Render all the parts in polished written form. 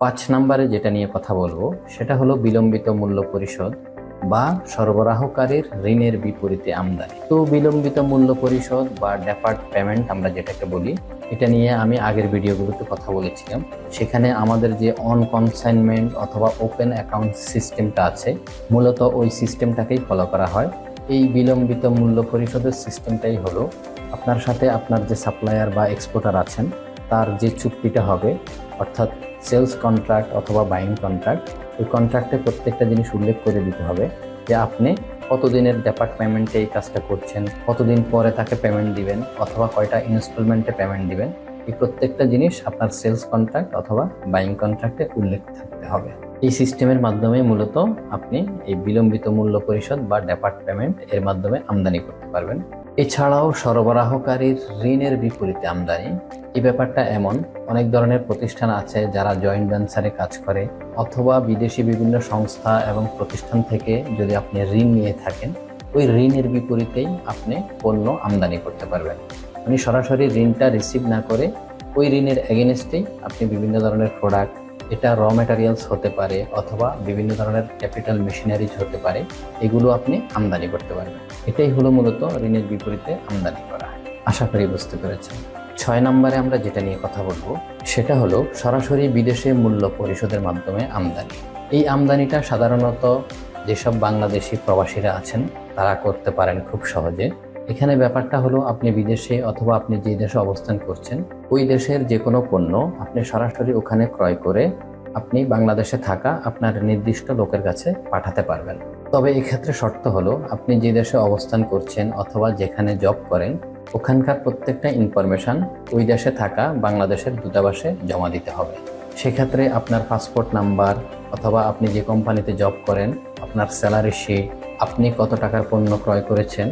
5 নম্বরে যেটা নিয়ে কথা বলবো সেটা হলো বিলম্বিত মূল্য পরিশোধ বা সরবরাহকারীর ঋণের বিপরীতে আমদানি। তো বিলম্বিত মূল্য পরিশোধ বা ডেফার্ড পেমেন্ট আমরা যেটাকে বলি, এটা নিয়ে আমি আগের ভিডিওগুলোতে কথা বলেছিলাম। সেখানে আমাদের যে অন কনসাইনমেন্ট অথবা ওপেন অ্যাকাউন্ট সিস্টেমটা আছে, মূলত ওই সিস্টেমটাকেই ফলো করা হয়। এই বিলম্বিত মূল্য পরিশোধের সিস্টেমটাই হলো আপনার সাথে আপনার যে সাপ্লায়ার বা এক্সপোর্টার আছেন তার যে চুক্তিটা হবে, অর্থাৎ সেলস কন্ট্রাক্ট অথবা বাইং কন্ট্রাক্ট, ওই কন্ট্রাক্টে প্রত্যেকটা জিনিস উল্লেখ করে দিতে হবে যে আপনি কতদিনের ডেফার্ড পেমেন্টে এই কাজটা করছেন, কতদিন পরে তাকে পেমেন্ট দিবেন অথবা কয়টা ইনস্টলমেন্টে পেমেন্ট দিবেন। এই প্রত্যেকটা জিনিস আপনার সেলস কন্ট্রাক্ট অথবা বাইং কন্ট্রাক্টে উল্লেখ থাকতে হবে। এই সিস্টেমের মাধ্যমে মূলত আপনি এই বিলম্বিত মূল্য পরিশোধ বা ডেফার্ড পেমেন্ট এর মাধ্যমে আমদানি করতে পারবেন। এছাড়াও সরবরাহকারীর ঋণের বিপরীতে আমদানি, এই ব্যাপারটা এমন, অনেক ধরনের প্রতিষ্ঠান আছে যারা জয়েন্ট ভেঞ্চারে কাজ করে অথবা বিদেশি বিভিন্ন সংস্থা এবং প্রতিষ্ঠান থেকে যদি আপনি ঋণ নিয়ে থাকেন, ওই ঋণের বিপরীতেই আপনি পণ্য আমদানি করতে পারবেন। মানে সরাসরি ঋণটা রিসিভ না করে ওই ঋণের এগেনস্টেই আপনি বিভিন্ন ধরনের প্রোডাক্ট, এটা র ম্যাটেরিয়ালস হতে পারে অথবা বিভিন্ন ধরনের ক্যাপিটাল মেশিনারিজ হতে পারে, এগুলো আপনি আমদানি করতে পারবেন। এটাই হলো মূলত ঋণের বিপরীতে আমদানি করা। আশা করি বুঝতে পেরেছেন। 6 নম্বরে আমরা যেটা নিয়ে কথা বলবো সেটা হলো সরাসরি বিদেশে মূল্য পরিশোধের মাধ্যমে আমদানি। এই আমদানিটা সাধারণত যেসব বাংলাদেশি প্রবাসীরা আছেন তারা করতে পারেন খুব সহজে। এখানে ব্যাপারটা হলো আপনি বিদেশে অথবা আপনি যে দেশে অবস্থান করছেন ওই দেশের যে কোনো পণ্য আপনি সরাসরি ওখানে ক্রয় করে আপনি বাংলাদেশে থাকা আপনার নির্দিষ্ট লোকের কাছে পাঠাতে পারবেন। তবে এক্ষেত্রে শর্ত হলো আপনি যে দেশে অবস্থান করছেন অথবা যেখানে জব করেন ওখানকার প্রত্যেকটা ইনফরমেশন ওই দেশে থাকা বাংলাদেশের দূতাবাসে জমা দিতে হবে। সেক্ষেত্রে আপনার পাসপোর্ট নাম্বার অথবা আপনি যে কোম্পানিতে জব করেন, আপনার স্যালারি শিট, আপনি কত টাকার পণ্য ক্রয় করেছেন,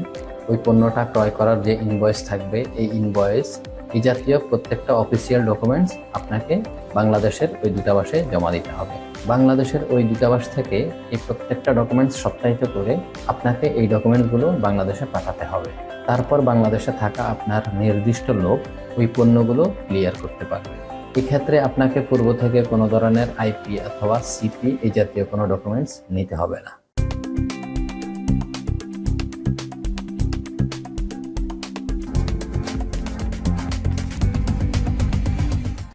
ওই পণ্যটা ক্রয় করার যে ইনভয়েস থাকবে এই ইনভয়েস, এই জাতীয় প্রত্যেকটা অফিসিয়াল ডকুমেন্টস আপনাকে বাংলাদেশের ওই দূতাবাসে জমা দিতে হবে। বাংলাদেশের ওই দূতাবাস থেকে এই প্রত্যেকটা ডকুমেন্টস সত্যায়িত করে আপনাকে এই ডকুমেন্টসগুলো বাংলাদেশে পাঠাতে হবে। তারপর বাংলাদেশে থাকা আপনার নির্দিষ্ট লোক ওই পণ্যগুলো ক্লিয়ার করতে পারবে। এক্ষেত্রে আপনাকে পূর্ব থেকে কোনো ধরনের আইপি অথবা সিপি এই জাতীয় কোনো ডকুমেন্টস নিতে হবে না।